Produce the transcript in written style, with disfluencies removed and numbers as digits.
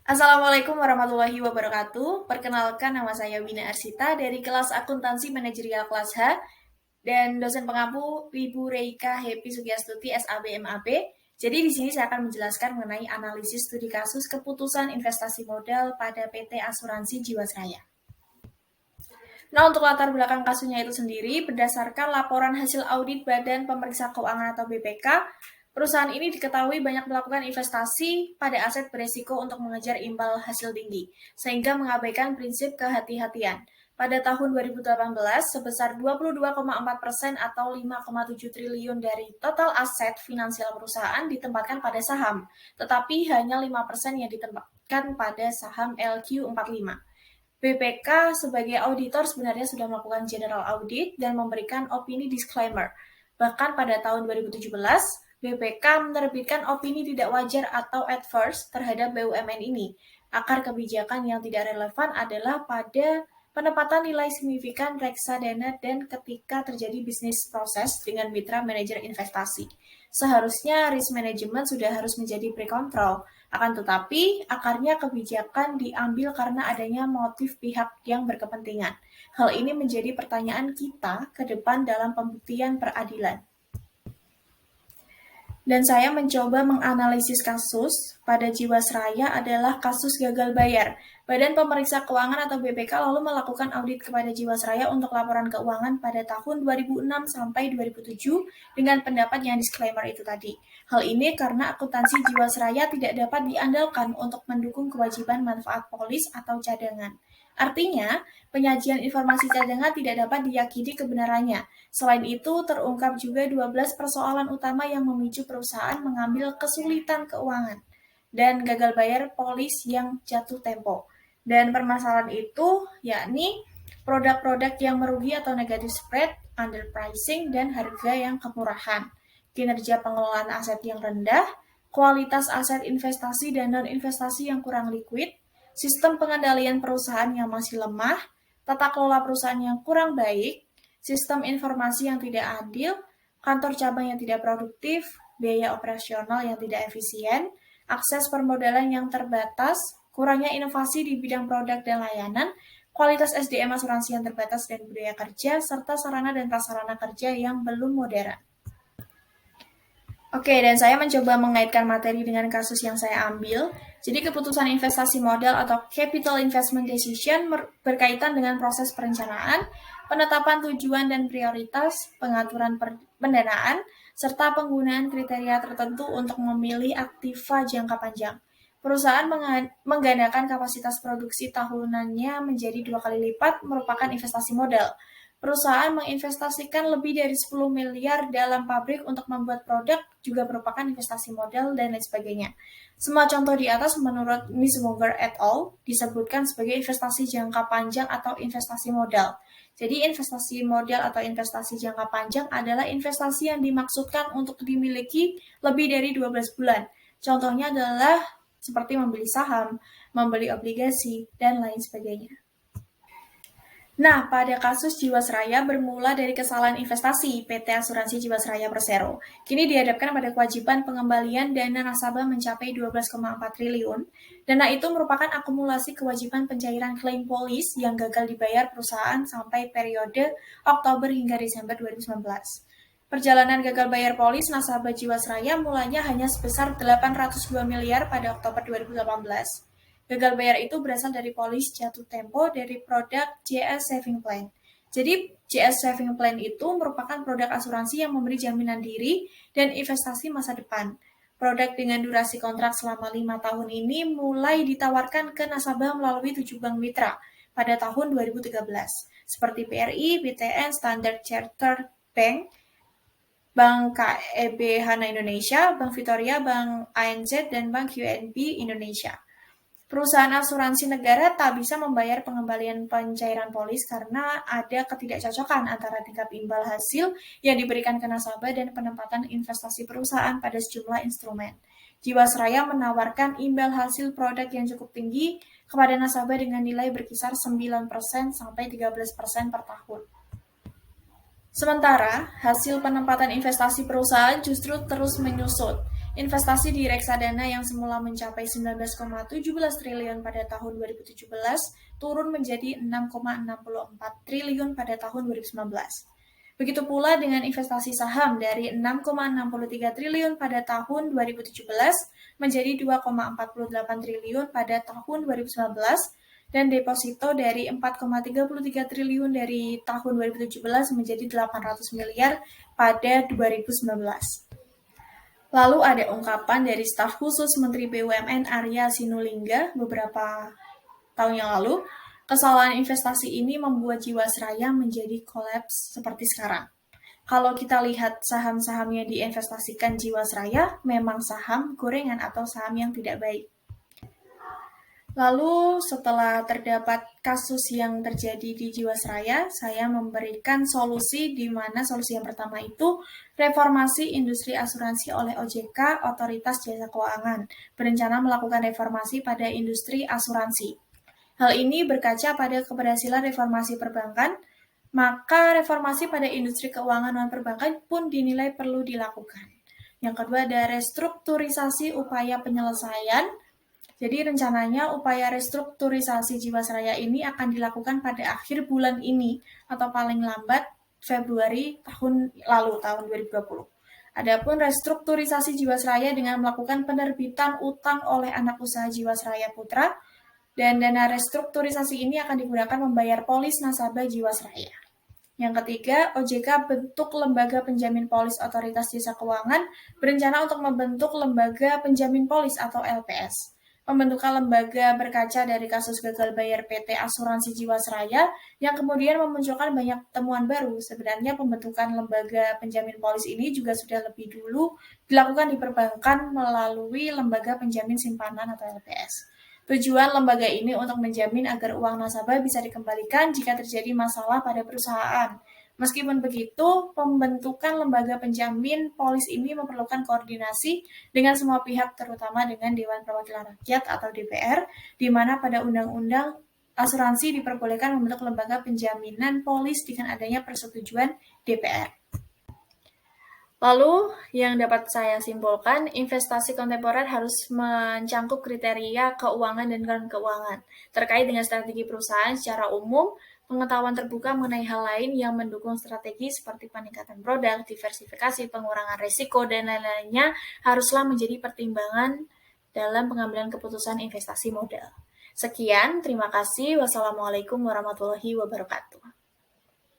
Assalamualaikum warahmatullahi wabarakatuh. Perkenalkan, nama saya Wina Arsita dari kelas Akuntansi Manajerial kelas H dan dosen pengampu Ibu Reika Happy Sugiastuti SAB MAB. Jadi di sini saya akan menjelaskan mengenai analisis studi kasus keputusan investasi modal pada PT Asuransi Jiwasraya. Nah, untuk latar belakang kasusnya itu sendiri, berdasarkan laporan hasil audit Badan Pemeriksa Keuangan atau BPK, perusahaan ini diketahui banyak melakukan investasi pada aset beresiko untuk mengejar imbal hasil tinggi, sehingga mengabaikan prinsip kehati-hatian. Pada tahun 2018, sebesar 22,4% atau 5,7 triliun dari total aset finansial perusahaan ditempatkan pada saham, tetapi hanya 5% yang ditempatkan pada saham LQ45. BPK sebagai auditor sebenarnya sudah melakukan general audit dan memberikan opini disclaimer. Bahkan pada tahun 2017, BPK menerbitkan opini tidak wajar atau adverse terhadap BUMN ini. Akar kebijakan yang tidak relevan adalah pada penempatan nilai signifikan reksadana dan ketika terjadi bisnis proses dengan mitra manajer investasi. Seharusnya risk management sudah harus menjadi pre-control. Akan tetapi, akarnya kebijakan diambil karena adanya motif pihak yang berkepentingan. Hal ini menjadi pertanyaan kita ke depan dalam pembuktian peradilan. Dan saya mencoba menganalisis kasus pada Jiwasraya adalah kasus gagal bayar. Badan Pemeriksa Keuangan atau BPK lalu melakukan audit kepada Jiwasraya untuk laporan keuangan pada tahun 2006 sampai 2007 dengan pendapat yang disclaimer itu tadi. Hal ini karena akuntansi Jiwasraya tidak dapat diandalkan untuk mendukung kewajiban manfaat polis atau cadangan. Artinya, penyajian informasi cadangan tidak dapat diyakini kebenarannya. Selain itu, terungkap juga 12 persoalan utama yang memicu perusahaan mengambil kesulitan keuangan dan gagal bayar polis yang jatuh tempo. Dan permasalahan itu yakni produk-produk yang merugi atau negatif spread, underpricing, dan harga yang kemurahan, kinerja pengelolaan aset yang rendah, kualitas aset investasi dan non-investasi yang kurang liquid, sistem pengendalian perusahaan yang masih lemah, tata kelola perusahaan yang kurang baik, sistem informasi yang tidak adil, kantor cabang yang tidak produktif, biaya operasional yang tidak efisien, akses permodalan yang terbatas, kurangnya inovasi di bidang produk dan layanan, kualitas SDM asuransi yang terbatas dan budaya kerja, serta sarana dan prasarana kerja yang belum modern. Oke, dan saya mencoba mengaitkan materi dengan kasus yang saya ambil. Jadi keputusan investasi modal atau capital investment decision berkaitan dengan proses perencanaan, penetapan tujuan dan prioritas, pengaturan pendanaan, serta penggunaan kriteria tertentu untuk memilih aktiva jangka panjang. Perusahaan menggandakan kapasitas produksi tahunannya menjadi 2 kali lipat merupakan investasi modal. Perusahaan menginvestasikan lebih dari 10 miliar dalam pabrik untuk membuat produk juga merupakan investasi modal dan lain sebagainya. Semua contoh di atas menurut Miss Munger et al. Disebutkan sebagai investasi jangka panjang atau investasi modal. Jadi investasi modal atau investasi jangka panjang adalah investasi yang dimaksudkan untuk dimiliki lebih dari 12 bulan. Contohnya adalah seperti membeli saham, membeli obligasi, dan lain sebagainya. Nah, pada kasus Jiwasraya bermula dari kesalahan investasi PT Asuransi Jiwasraya Persero. Kini dihadapkan pada kewajiban pengembalian dana nasabah mencapai 12,4 triliun. Dana itu merupakan akumulasi kewajiban pencairan klaim polis yang gagal dibayar perusahaan sampai periode Oktober hingga Desember 2019. Perjalanan gagal bayar polis nasabah Jiwasraya mulanya hanya sebesar 802 miliar pada Oktober 2018. Gagal bayar itu berasal dari polis jatuh tempo dari produk JS Saving Plan. Jadi JS Saving Plan itu merupakan produk asuransi yang memberi jaminan diri dan investasi masa depan. Produk dengan durasi kontrak selama 5 tahun ini mulai ditawarkan ke nasabah melalui 7 bank mitra pada tahun 2013, seperti BRI, BTN, Standard Chartered Bank, Bank KEB Hana Indonesia, Bank Victoria, Bank ANZ, dan Bank UNB Indonesia. Perusahaan asuransi negara tak bisa membayar pengembalian pencairan polis karena ada ketidakcocokan antara tingkat imbal hasil yang diberikan ke nasabah dan penempatan investasi perusahaan pada sejumlah instrumen. Jiwasraya menawarkan imbal hasil produk yang cukup tinggi kepada nasabah dengan nilai berkisar 9% sampai 13% per tahun. Sementara, hasil penempatan investasi perusahaan justru terus menyusut. Investasi di reksadana yang semula mencapai 19,17 triliun pada tahun 2017 turun menjadi 6,64 triliun pada tahun 2019. Begitu pula dengan investasi saham dari 6,63 triliun pada tahun 2017 menjadi 2,48 triliun pada tahun 2019 dan deposito dari 4,33 triliun dari tahun 2017 menjadi 800 miliar pada 2019. Lalu ada ungkapan dari staf khusus Menteri BUMN Arya Sinulinga beberapa tahun yang lalu, kesalahan investasi ini membuat Jiwasraya menjadi kolaps seperti sekarang. Kalau kita lihat saham-saham yang diinvestasikan Jiwasraya, memang saham gorengan atau saham yang tidak baik. Lalu setelah terdapat kasus yang terjadi di Jiwasraya, saya memberikan solusi di mana solusi yang pertama itu reformasi industri asuransi oleh OJK, Otoritas Jasa Keuangan, berencana melakukan reformasi pada industri asuransi. Hal ini berkaca pada keberhasilan reformasi perbankan, maka reformasi pada industri keuangan non-perbankan pun dinilai perlu dilakukan. Yang kedua ada restrukturisasi upaya penyelesaian. Jadi rencananya upaya restrukturisasi Jiwasraya ini akan dilakukan pada akhir bulan ini atau paling lambat Februari tahun lalu, tahun 2020. Adapun restrukturisasi Jiwasraya dengan melakukan penerbitan utang oleh anak usaha Jiwasraya Putra, dan dana restrukturisasi ini akan digunakan membayar polis nasabah Jiwasraya. Yang ketiga, OJK bentuk lembaga penjamin polis Otoritas Jasa Keuangan berencana untuk membentuk lembaga penjamin polis atau LPS. Pembentukan lembaga berkaca dari kasus gagal bayar PT Asuransi Jiwasraya yang kemudian memunculkan banyak temuan baru. Sebenarnya pembentukan lembaga penjamin polis ini juga sudah lebih dulu dilakukan di perbankan melalui lembaga penjamin simpanan atau LPS. Tujuan lembaga ini untuk menjamin agar uang nasabah bisa dikembalikan jika terjadi masalah pada perusahaan. Meskipun begitu, pembentukan lembaga penjamin polis ini memerlukan koordinasi dengan semua pihak, terutama dengan Dewan Perwakilan Rakyat atau DPR, di mana pada Undang-Undang Asuransi diperbolehkan membentuk lembaga penjaminan polis dengan adanya persetujuan DPR. Lalu, yang dapat saya simpulkan, investasi kontemporer harus mencangkup kriteria keuangan dan non-keuangan terkait dengan strategi perusahaan secara umum, pengetahuan terbuka mengenai hal lain yang mendukung strategi seperti peningkatan produk, diversifikasi, pengurangan risiko, dan lain-lainnya haruslah menjadi pertimbangan dalam pengambilan keputusan investasi modal. Sekian, terima kasih. Wassalamualaikum warahmatullahi wabarakatuh.